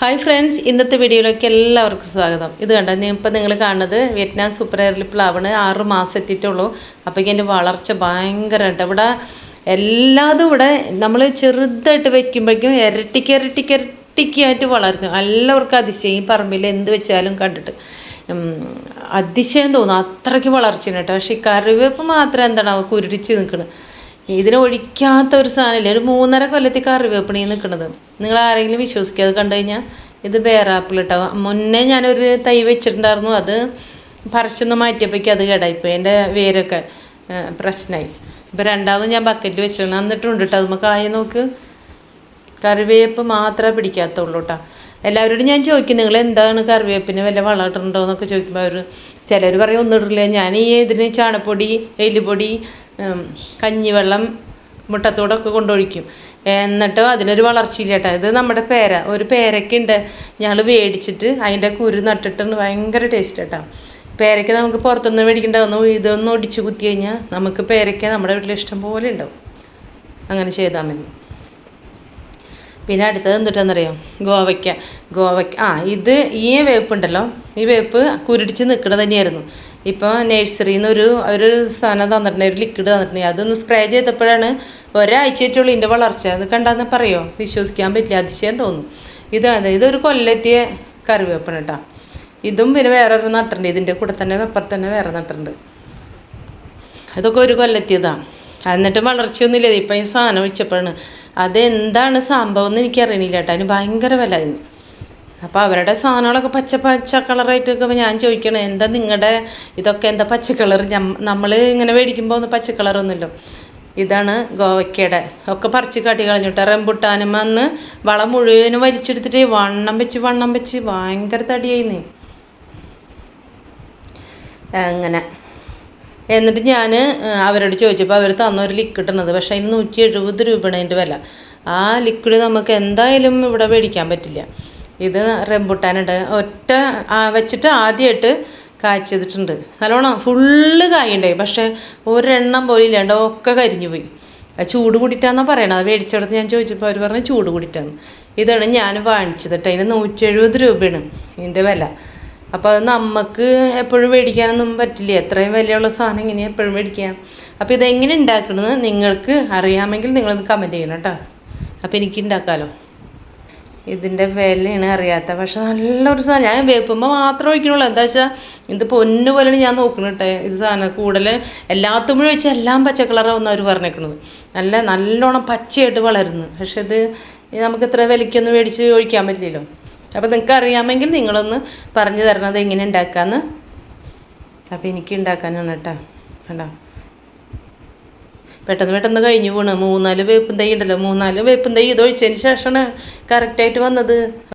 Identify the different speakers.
Speaker 1: Hi friends, ഇന്നത്തെ വീഡിയോയിലേക്ക് എല്ലാവർക്കും സ്വാഗതം. ഇത് കണ്ടോ, ഇപ്പം നിങ്ങൾ കാണുന്നത് വിയറ്റ്നാം സൂപ്പർ എയർലി പ്ലാവാണ്. 6 മാസം എത്തിയിട്ടുള്ളൂ. അപ്പോഴേക്കും എൻ്റെ വളർച്ച ഭയങ്കരമായിട്ട് ഇവിടെ എല്ലാതും ഇവിടെ നമ്മൾ ചെറുതായിട്ട് വയ്ക്കുമ്പോഴേക്കും ഇരട്ടിക്കായിട്ട് വളർന്നു. എല്ലാവർക്കും അതിശയം. ഈ പറമ്പിൽ എന്ത് വെച്ചാലും കണ്ടിട്ട് അതിശയം തോന്നും, അത്രയ്ക്ക് വളർച്ചയാണ് കേട്ടോ. പക്ഷേ ഈ കറിവേപ്പ് മാത്രം എന്താണ് കുരുടിച്ച് നിൽക്കുന്നത്. ഇതിനെ ഒഴിക്കാത്ത ഒരു സാധനമില്ല. ഒരു 3.5 കൊല്ലത്തിൽ കറിവേപ്പിണി നിൽക്കുന്നത്. നിങ്ങൾ ആരെങ്കിലും വിശ്വസിക്കാതെ കണ്ടു കഴിഞ്ഞാൽ ഇത് ബേറാപ്പിൾ കേട്ടോ. മുന്നേ ഞാനൊരു തൈ വെച്ചിട്ടുണ്ടായിരുന്നു. അത് പറിച്ചൊന്ന് മാറ്റിയപ്പോഴേക്കും അത് കേടായിപ്പോയി. എൻ്റെ വേരൊക്കെ പ്രശ്നമായി. ഇപ്പോൾ രണ്ടാമത് ഞാൻ ബക്കറ്റിൽ വെച്ചിട്ടുണ്ട്. എന്നിട്ടുണ്ട് കേട്ടോ. അതുമ്പോൾ കായ നോക്ക്, കറിവേപ്പ് മാത്രമേ പിടിക്കാത്തുള്ളൂ കേട്ടോ. എല്ലാവരോടും ഞാൻ ചോദിക്കും, നിങ്ങൾ എന്താണ് കറിവേപ്പിന് വല്ല വളമിട്ടുണ്ടോ എന്നൊക്കെ ചോദിക്കുമ്പോൾ ചിലർ പറയും ഒന്നും ഇടില്ല. ഞാൻ ഇതിന് ചാണപ്പൊടി, എല്ലുപൊടി, കഞ്ഞിവെള്ളം, മുട്ടത്തോടൊക്കെ കൊണ്ടൊഴിക്കും. എന്നിട്ടോ അതിനൊരു വളർച്ചയില്ല കേട്ടോ. ഇത് നമ്മുടെ ഒരു പേരയ്ക്കുണ്ട്. ഞങ്ങൾ മേടിച്ചിട്ട് അതിൻ്റെ കുരു നട്ടിട്ടുണ്ട്. ഭയങ്കര ടേസ്റ്റ് കേട്ടോ. പേരയ്ക്ക നമുക്ക് പുറത്തുനിന്ന് മേടിക്കേണ്ടാവുന്നു. ഇതൊന്ന് ഒടിച്ച് കുത്തി കഴിഞ്ഞാൽ നമുക്ക് പേരയ്ക്ക നമ്മുടെ വീട്ടിൽ ഇഷ്ടം പോലെ ഉണ്ടാവും. അങ്ങനെ ചെയ്താൽ മതി. പിന്നെ അടുത്തത് എന്തിട്ടെന്നറിയാം, ഗോവയ്ക്ക. ഇത് ഈ വേപ്പുണ്ടല്ലോ, ഈ വേപ്പ് കുരുടിച്ച് നിൽക്കുന്നത് തന്നെയായിരുന്നു. ഇപ്പോൾ നഴ്സറിയിൽ നിന്ന് ഒരു സാധനം തന്നിട്ടുണ്ട്, ഒരു ലിക്വിഡ് തന്നിട്ടുണ്ട്. അതൊന്ന് സ്പ്രേ ചെയ്തപ്പോഴാണ് ഒരാഴ്ചയായിട്ടുള്ളൂ ഇതിൻ്റെ വളർച്ച. അത് കണ്ടാന്ന് പറയുമോ, വിശ്വസിക്കാൻ പറ്റില്ല, അതിശയം തോന്നും. ഇതൊരു കൊല്ലെത്തിയ കറിവേപ്പാണ് കേട്ടോ. ഇതും പിന്നെ വേറൊരു നട്ടിട്ടുണ്ട്. ഇതിൻ്റെ കൂടെ തന്നെ തന്നെ വേറെ നട്ടിട്ടുണ്ട്. ഇതൊക്കെ ഒരു കൊല്ലെത്തിയതാണ്. എന്നിട്ട് വളർച്ചയൊന്നുമില്ല. ഇപ്പം ഈ സാധനം ഒഴിച്ചപ്പോഴാണ്. അതെന്താണ് സംഭവം എന്ന് എനിക്കറിയണില്ല കേട്ടോ. അതിന് ഭയങ്കര വില അതിന്. അപ്പോൾ അവരുടെ സാധനങ്ങളൊക്കെ പച്ച കളറായിട്ടൊക്കെ ഞാൻ ചോദിക്കണേ, എന്താ നിങ്ങളുടെ ഇതൊക്കെ എന്താ പച്ച കളർ? നമ്മൾ ഇങ്ങനെ മേടിക്കുമ്പോൾ ഒന്ന് പച്ച കളറൊന്നുമില്ലോ. ഇതാണ് ഗോവയ്ക്കയുടെ. ഒക്കെ പറിച്ച് കാട്ടി കളഞ്ഞിട്ട് റംബുട്ടാനും വന്ന് വളം മുഴുവനും വലിച്ചെടുത്തിട്ട് വണ്ണം വെച്ച് ഭയങ്കര തടിയായിന്ന്. അങ്ങനെ എന്നിട്ട് ഞാൻ അവരോട് ചോദിച്ചപ്പോൾ അവർ തന്നൊരു ലിക്വിഡ് ഉള്ളത്. പക്ഷേ അതിന് 170 രൂപയാണ് അതിൻ്റെ വില. ആ ലിക്വിഡ് നമുക്ക് എന്തായാലും ഇവിടെ മേടിക്കാൻ പറ്റില്ല. ഇത് റംബുട്ടാനുണ്ട്. വെച്ചിട്ട് ആദ്യമായിട്ട് കായ്ച്ചിട്ടുണ്ട്. നല്ലോണം ഫുള്ള് കായുണ്ടായി. പക്ഷേ ഒരെണ്ണം പോലും ഇല്ലാണ്ട് ഒക്കെ കരിഞ്ഞു പോയി. ചൂട് കൂടിയിട്ടാണെന്നാണ് പറയണത്. അത് മേടിച്ചെടുത്ത് ഞാൻ ചോദിച്ചപ്പോൾ അവർ പറഞ്ഞ് ചൂട് കൂടിയിട്ടാണ്. ഇതാണ് ഞാൻ വാങ്ങിച്ചത് കേട്ടോ. അതിന് 170 രൂപയാണ് ഇതിൻ്റെ വില. അപ്പോൾ അത് നമുക്ക് എപ്പോഴും മേടിക്കാനൊന്നും പറ്റില്ല. എത്രയും വിലയുള്ള സാധനം ഇങ്ങനെ എപ്പോഴും മേടിക്കാം. അപ്പോൾ ഇതെങ്ങനെ ഉണ്ടാക്കണമെന്ന് നിങ്ങൾക്ക് അറിയാമെങ്കിൽ നിങ്ങളൊന്ന് കമൻറ്റ് ചെയ്യണം കേട്ടോ. അപ്പോൾ എനിക്ക് ഉണ്ടാക്കാമല്ലോ. ഇതിൻ്റെ വിലയാണ് അറിയാത്ത. പക്ഷെ നല്ലൊരു സാധനം. ഞാൻ വേപ്പുമ്പോൾ മാത്രം ഒഴിക്കണുള്ളൂ. എന്താ വെച്ചാൽ ഇത് പൊന്നു പോലെയാണ് ഞാൻ നോക്കണം കേട്ടോ. ഇത് സാധനം കൂടുതൽ എല്ലാത്തുമ്പോഴും വെച്ചാൽ എല്ലാം പച്ച കളറാവുന്ന അവർ പറഞ്ഞേക്കണത്. നല്ലോണം പച്ചയായിട്ട് വളരുന്നു. പക്ഷെ ഇത് നമുക്ക് ഇത്ര വിലയ്ക്കൊന്നും മേടിച്ച് ഒഴിക്കാൻ പറ്റില്ലല്ലോ. അപ്പോൾ നിങ്ങൾക്ക് അറിയാമെങ്കിൽ നിങ്ങളൊന്ന് പറഞ്ഞു തരണത് എങ്ങനെ ഉണ്ടാക്കാമെന്ന്. അപ്പോൾ എനിക്ക് ഉണ്ടാക്കാനാണ് കേട്ടോ. കണ്ടോ, പെട്ടെന്ന് കഴിഞ്ഞു പോണ്. 3-4 വേപ്പും തൈ ഉണ്ടല്ലോ. 3-4 വേപ്പും തൈ ഇതൊഴിച്ചതിന് ശേഷമാണ് കറക്റ്റായിട്ട് വന്നത്.